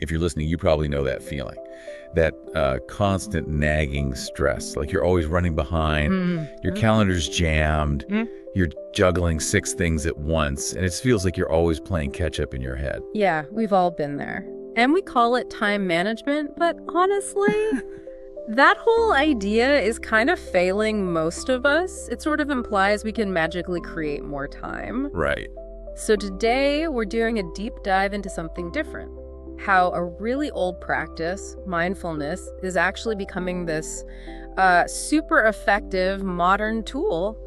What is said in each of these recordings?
If you're listening, you probably know that feeling. That constant nagging stress, like you're always running behind, your calendar's jammed, you're juggling 6 things at once, and it feels like you're always playing catch-up in your head. Yeah, we've all been there. And we call it time management, but honestly, that whole idea is kind of failing most of us. It sort of implies we can magically create more time. Right. So today, we're doing a deep dive into something different. How a really old practice, mindfulness, is actually becoming this super effective modern tool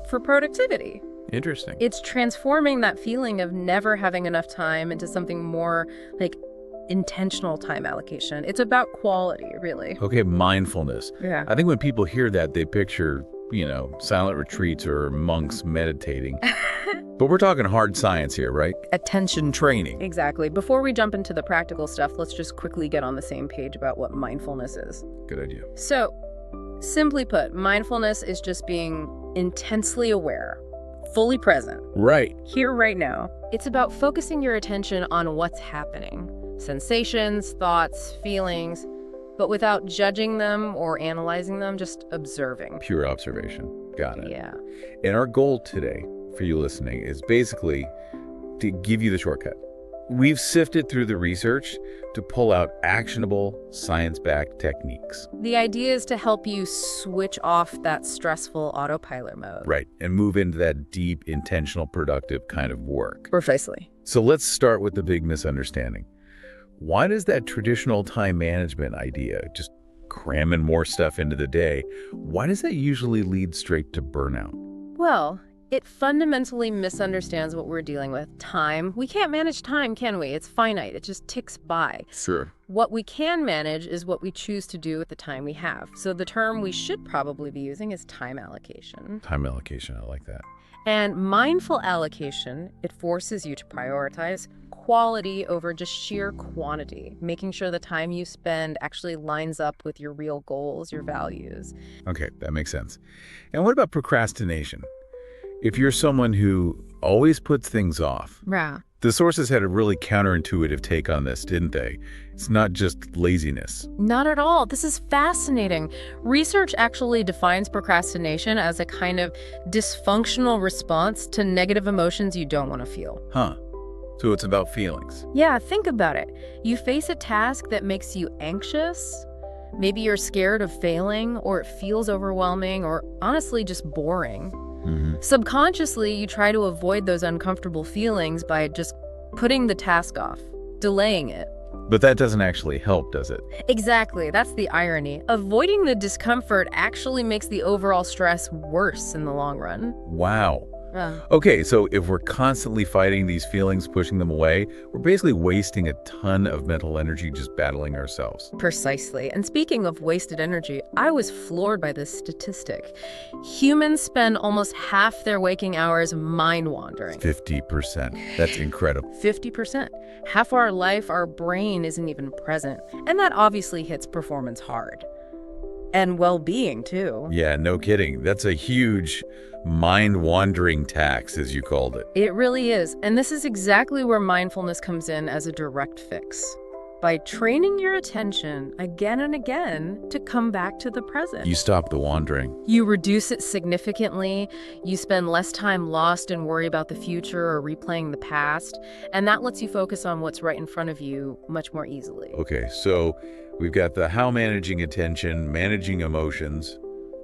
for productivity. Interesting. It's transforming that feeling of never having enough time into something more like intentional time allocation. It's about quality, really. Okay, mindfulness. Yeah. I think when people hear that, they picture, silent retreats or monks meditating. But we're talking hard science here, right? Attention training. Exactly. Before we jump into the practical stuff, let's just quickly get on the same page about what mindfulness is. Good idea. So, simply put, mindfulness is just being intensely aware, fully present. Right. Here, right now. It's about focusing your attention on what's happening. Sensations, thoughts, feelings, but without judging them or analyzing them, just observing. Pure observation. Got it. Yeah. And our goal today for you listening is basically to give you the shortcut. We've sifted through the research to pull out actionable, science-backed techniques. The idea is to help you switch off that stressful autopilot mode. Right, and move into that deep, intentional, productive kind of work. Precisely. So let's start with the big misunderstanding. Why does that traditional time management idea, just cramming more stuff into the day, why does that usually lead straight to burnout? Well, it fundamentally misunderstands what we're dealing with. Time. We can't manage time, can we? It's finite. It just ticks by. Sure. What we can manage is what we choose to do with the time we have. So the term we should probably be using is time allocation. Time allocation, I like that. And mindful allocation, it forces you to prioritize quality over just sheer quantity, making sure the time you spend actually lines up with your real goals, your values. Okay, that makes sense. And what about procrastination? If you're someone who always puts things off, Yeah. the sources had a really counterintuitive take on this, didn't they? It's not just laziness. Not at all. This is fascinating. Research actually defines procrastination as a kind of dysfunctional response to negative emotions you don't want to feel. Huh. So it's about feelings. Yeah, think about it. You face a task that makes you anxious. Maybe you're scared of failing, or it feels overwhelming, or honestly just boring. Subconsciously, you try to avoid those uncomfortable feelings by just putting the task off, delaying it. But that doesn't actually help, does it? Exactly, that's the irony. Avoiding the discomfort actually makes the overall stress worse in the long run. Wow. Okay, so if we're constantly fighting these feelings, pushing them away, we're basically wasting a ton of mental energy just battling ourselves. Precisely. And speaking of wasted energy, I was floored by this statistic. Humans spend almost half their waking hours mind-wandering. 50%. That's incredible. 50%. Half our life, our brain isn't even present. And that obviously hits performance hard. And well-being, too. Yeah, no kidding. That's a huge mind-wandering tax, as you called it. It really is. And this is exactly where mindfulness comes in as a direct fix. By training your attention again and again to come back to the present. You stop the wandering. You reduce it significantly. You spend less time lost and worry about the future or replaying the past. And that lets you focus on what's right in front of you much more easily. Okay, so we've got the how managing attention, managing emotions.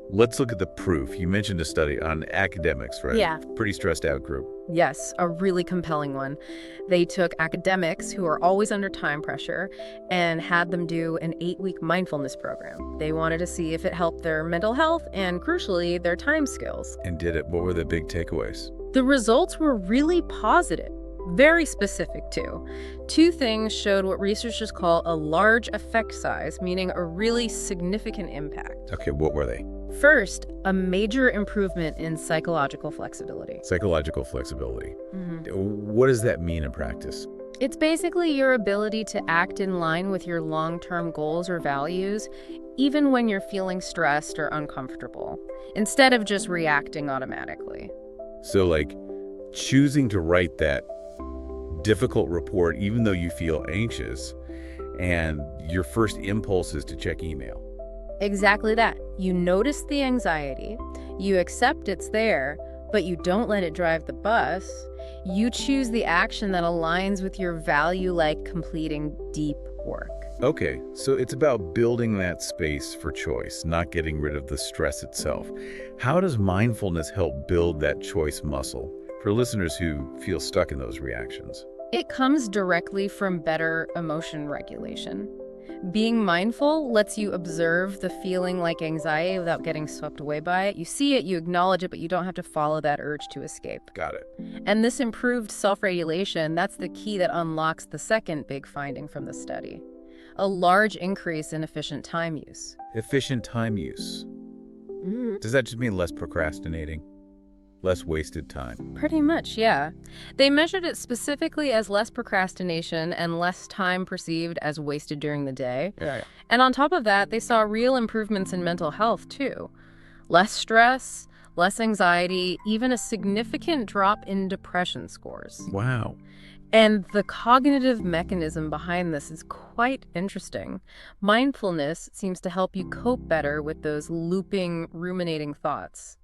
Let's look at the proof. You mentioned a study on academics, right? Yeah. Pretty stressed out group. Yes, a really compelling one. They took academics who are always under time pressure and had them do an 8-week mindfulness program. They wanted to see if it helped their mental health and, crucially, their time skills. And did it? What were the big takeaways? The results were really positive. Very specific, too. 2 things showed what researchers call a large effect size, meaning a really significant impact. Okay, what were they? First, a major improvement in psychological flexibility. Psychological flexibility. What does that mean in practice? It's basically your ability to act in line with your long-term goals or values, even when you're feeling stressed or uncomfortable, instead of just reacting automatically. So, like, choosing to write that difficult report even though you feel anxious and your first impulse is to check email. Exactly that. You notice the anxiety, you accept it's there, but you don't let it drive the bus. You choose the action that aligns with your value, like completing deep work. Okay, so it's about building that space for choice, not getting rid of the stress itself. How does mindfulness help build that choice muscle for listeners who feel stuck in those reactions? It comes directly from better emotion regulation. Being mindful lets you observe the feeling like anxiety without getting swept away by it. You see it, you acknowledge it, but you don't have to follow that urge to escape. Got it. And this improved self-regulation, that's the key that unlocks the second big finding from the study: a large increase in efficient time use. Efficient time use. Does that just mean less procrastinating? Less wasted time? Pretty much, yeah. They measured it specifically as less procrastination and less time perceived as wasted during the day. Yeah. And on top of that, they saw real improvements in mental health, too. Less stress, less anxiety, even a significant drop in depression scores. Wow. And the cognitive mechanism behind this is quite interesting. Mindfulness seems to help you cope better with those looping, ruminating thoughts.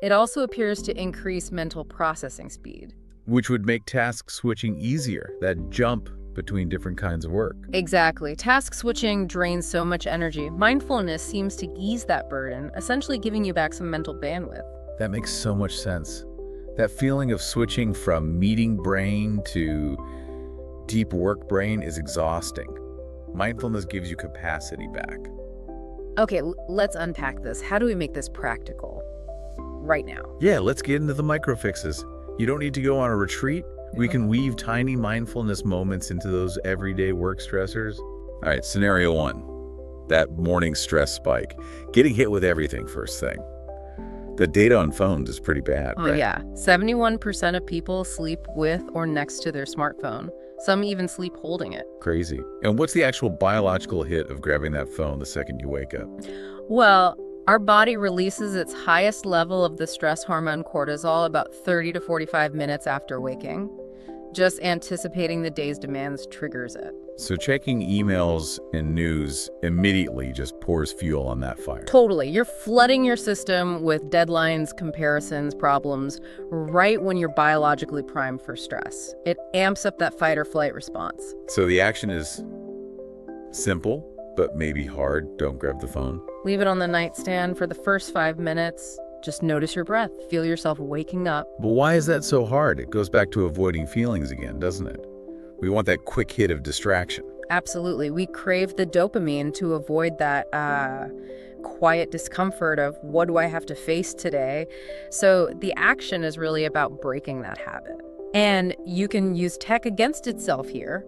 It also appears to increase mental processing speed. Which would make task switching easier, that jump between different kinds of work. Exactly. Task switching drains so much energy. Mindfulness seems to ease that burden, essentially giving you back some mental bandwidth. That makes so much sense. That feeling of switching from meeting brain to deep work brain is exhausting. Mindfulness gives you capacity back. Okay, let's unpack this. How do we make this practical right now? Yeah, let's get into the micro fixes. You don't need to go on a retreat. We can weave tiny mindfulness moments into those everyday work stressors. All right, scenario 1, that morning stress spike. Getting hit with everything first thing. The data on phones is pretty bad, Oh, right? yeah. 71% of people sleep with or next to their smartphone. Some even sleep holding it. Crazy. And what's the actual biological hit of grabbing that phone the second you wake up? Well, our body releases its highest level of the stress hormone cortisol about 30 to 45 minutes after waking. Just anticipating the day's demands triggers it. So checking emails and news immediately just pours fuel on that fire. Totally. You're flooding your system with deadlines, comparisons, problems, right when you're biologically primed for stress. It amps up that fight or flight response. So the action is simple, but maybe hard. Don't grab the phone. Leave it on the nightstand for the first 5 minutes. Just notice your breath. Feel yourself waking up. But why is that so hard? It goes back to avoiding feelings again, doesn't it? We want that quick hit of distraction. Absolutely. We crave the dopamine to avoid that quiet discomfort of what do I have to face today? So the action is really about breaking that habit. And you can use tech against itself here.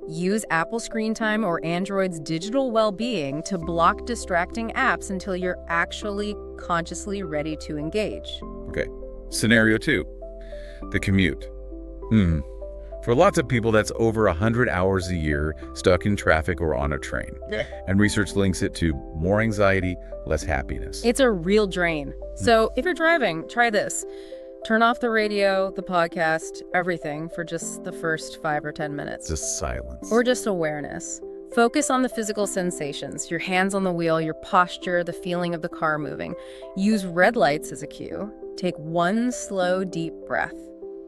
Use Apple Screen Time or Android's digital well-being to block distracting apps until you're actually consciously ready to engage. Okay. Scenario 2, the commute. For lots of people, that's over 100 hours a year stuck in traffic or on a train. And research links it to more anxiety, less happiness. It's a real drain. So if you're driving, try this. Turn off the radio, the podcast, everything for just the first 5 or 10 minutes. Just silence. Or just awareness. Focus on the physical sensations, your hands on the wheel, your posture, the feeling of the car moving. Use red lights as a cue. Take one slow, deep breath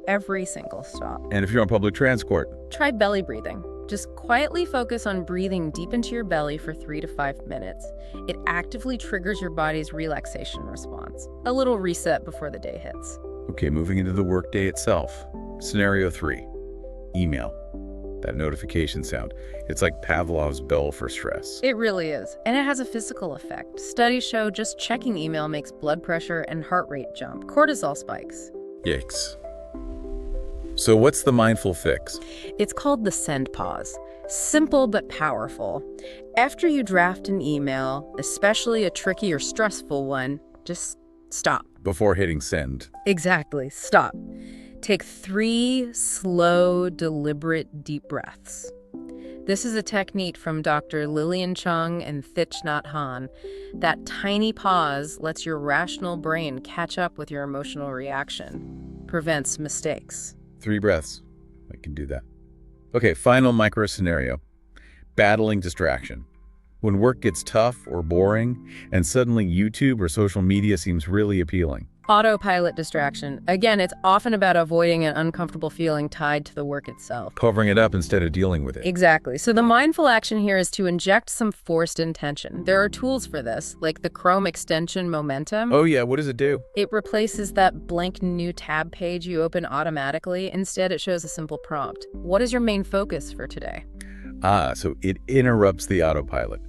every single stop. And if you're on public transport, try belly breathing. Just quietly focus on breathing deep into your belly for 3 to 5 minutes. It actively triggers your body's relaxation response. A little reset before the day hits. Okay, moving into the workday itself. Scenario 3, email. That notification sound. It's like Pavlov's bell for stress. It really is. And it has a physical effect. Studies show just checking email makes blood pressure and heart rate jump. Cortisol spikes. Yikes. So what's the mindful fix? It's called the send pause. Simple but powerful. After you draft an email, especially a tricky or stressful one, just stop. Before hitting send. Exactly. Stop. Take 3 slow, deliberate, deep breaths. This is a technique from Dr. Lillian Chung and Thich Nhat Hanh. That tiny pause lets your rational brain catch up with your emotional reaction. Prevents mistakes. 3 breaths. I can do that. Okay, final micro scenario. battling distraction. When work gets tough or boring, and suddenly YouTube or social media seems really appealing. Autopilot distraction. Again, it's often about avoiding an uncomfortable feeling tied to the work itself. Covering it up instead of dealing with it. Exactly. So the mindful action here is to inject some forced intention. There are tools for this, like the Chrome extension Momentum. Oh yeah, what does it do? It replaces that blank new tab page you open automatically. Instead, it shows a simple prompt. What is your main focus for today? So it interrupts the autopilot,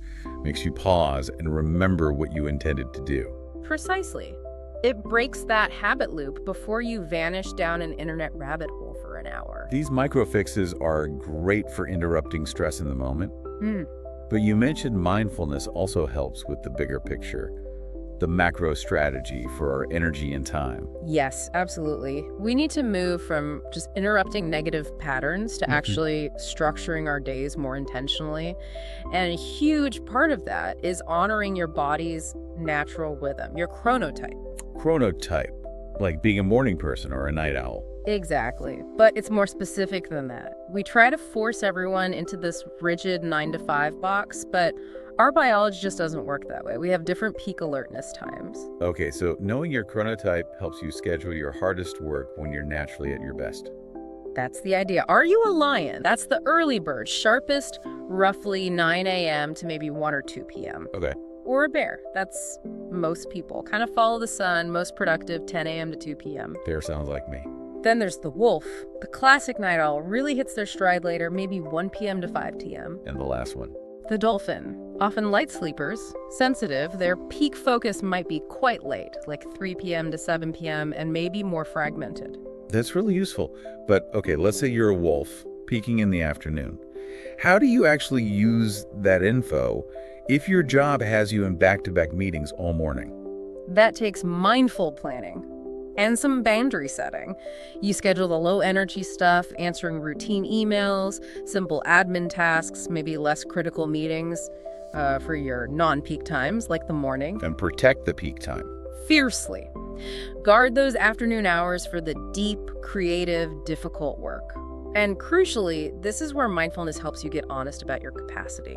makes you pause and remember what you intended to do. Precisely. It breaks that habit loop before you vanish down an internet rabbit hole for an hour. These micro fixes are great for interrupting stress in the moment. But you mentioned mindfulness also helps with the bigger picture, the macro strategy for our energy and time. Yes, absolutely. We need to move from just interrupting negative patterns to actually structuring our days more intentionally. And a huge part of that is honoring your body's natural rhythm, your chronotype. Chronotype, like being a morning person or a night owl. Exactly. But it's more specific than that. We try to force everyone into this rigid 9 to 5 box, but our biology just doesn't work that way. We have different peak alertness times. Okay, so knowing your chronotype helps you schedule your hardest work when you're naturally at your best. That's the idea. Are you a lion? That's the early bird, sharpest, roughly 9 a.m. to maybe 1 or 2 p.m. Okay. Or a bear. That's most people. Kind of follow the sun, most productive, 10 a.m. to 2 p.m. Bear sounds like me. Then there's the wolf. The classic night owl really hits their stride later, maybe 1 p.m. to 5 p.m. And the last one. The dolphin. Often light sleepers, sensitive, their peak focus might be quite late, like 3 p.m. to 7 p.m., and maybe more fragmented. That's really useful. But okay, let's say you're a wolf, peaking in the afternoon. How do you actually use that info if your job has you in back-to-back meetings all morning? That takes mindful planning and some boundary setting. You schedule the low-energy stuff, answering routine emails, simple admin tasks, maybe less critical meetings for your non-peak times, like the morning. And protect the peak time. Fiercely. Guard those afternoon hours for the deep, creative, difficult work. And crucially, this is where mindfulness helps you get honest about your capacity.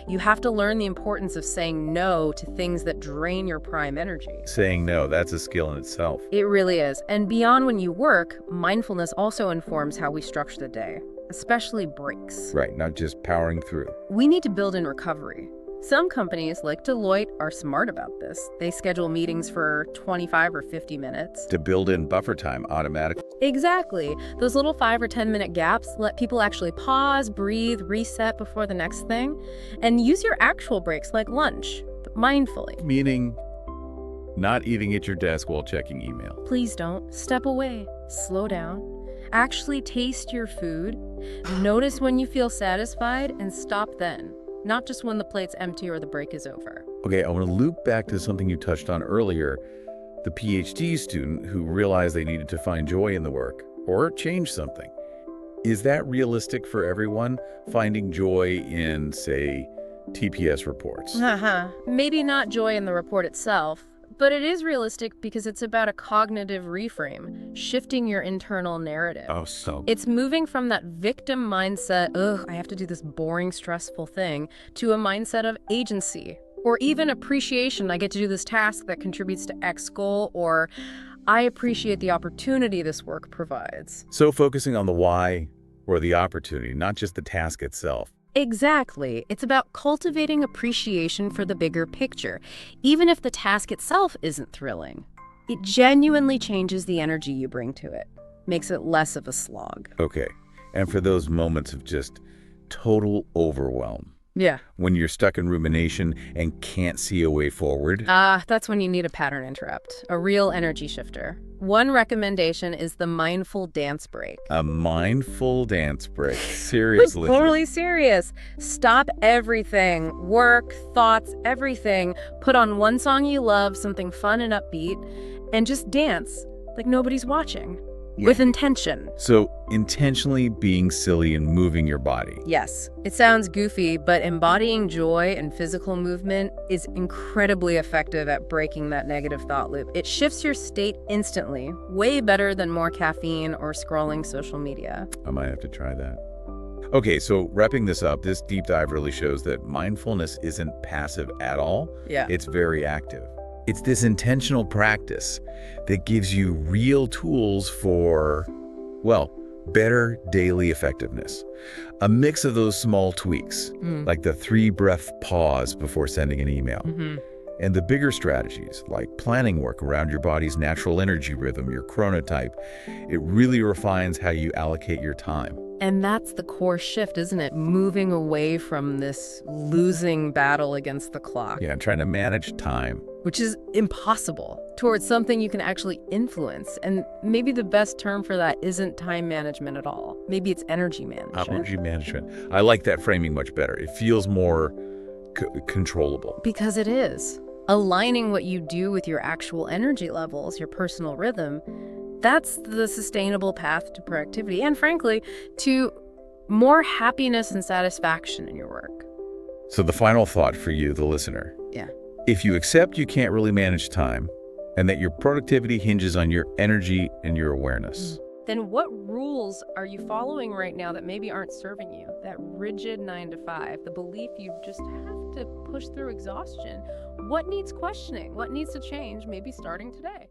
You have to learn the importance of saying no to things that drain your prime energy. Saying no, that's a skill in itself. It really is. And beyond when you work, mindfulness also informs how we structure the day, especially breaks. Right, not just powering through. We need to build in recovery. Some companies, like Deloitte, are smart about this. They schedule meetings for 25 or 50 minutes. To build in buffer time automatically. Exactly. Those little 5 or 10-minute gaps let people actually pause, breathe, reset before the next thing. And use your actual breaks like lunch, but mindfully. Meaning not eating at your desk while checking email. Please don't. Step away. Slow down. Actually taste your food. Notice when you feel satisfied and stop then. Not just when the plate's empty or the break is over. Okay, I want to loop back to something you touched on earlier, the PhD student who realized they needed to find joy in the work or change something. Is that realistic for everyone, finding joy in, say, TPS reports? Maybe not joy in the report itself, but it is realistic because it's about a cognitive reframe, shifting your internal narrative. It's moving from that victim mindset, ugh, I have to do this boring, stressful thing, to a mindset of agency, or even appreciation. I get to do this task that contributes to X goal, or I appreciate the opportunity this work provides. So focusing on the why or the opportunity, not just the task itself. Exactly. It's about cultivating appreciation for the bigger picture, even if the task itself isn't thrilling. It genuinely changes the energy you bring to it, makes it less of a slog. Okay. And for those moments of just total overwhelm. Yeah. When you're stuck in rumination and can't see a way forward. That's when you need a pattern interrupt, a real energy shifter. One recommendation is the mindful dance break. A mindful dance break. Seriously. Totally serious. Stop everything. Work, thoughts, everything. Put on one song you love, something fun and upbeat, and just dance like nobody's watching. Yeah. With intention. So intentionally being silly and moving your body. Yes. It sounds goofy, but embodying joy and physical movement is incredibly effective at breaking that negative thought loop. It shifts your state instantly, way better than more caffeine or scrolling social media. I might have to try that. Okay, so wrapping this up, this deep dive really shows that mindfulness isn't passive at all. Yeah. It's very active. It's this intentional practice that gives you real tools for, well, better daily effectiveness. A mix of those small tweaks, like the 3-breath pause before sending an email, and the bigger strategies, like planning work around your body's natural energy rhythm, your chronotype. It really refines how you allocate your time. And that's the core shift, isn't it? Moving away from this losing battle against the clock. Yeah, trying to manage time. Which is impossible, towards something you can actually influence. And maybe the best term for that isn't time management at all. Maybe it's energy management. Energy management. I like that framing much better. It feels more controllable. Because it is. Aligning what you do with your actual energy levels, your personal rhythm, that's the sustainable path to productivity and, frankly, to more happiness and satisfaction in your work. So the final thought for you, the listener. Yeah. If you accept you can't really manage time and that your productivity hinges on your energy and your awareness, then what rules are you following right now that maybe aren't serving you? That rigid 9 to 5, the belief you just have to push through exhaustion. What needs questioning? What needs to change, maybe starting today?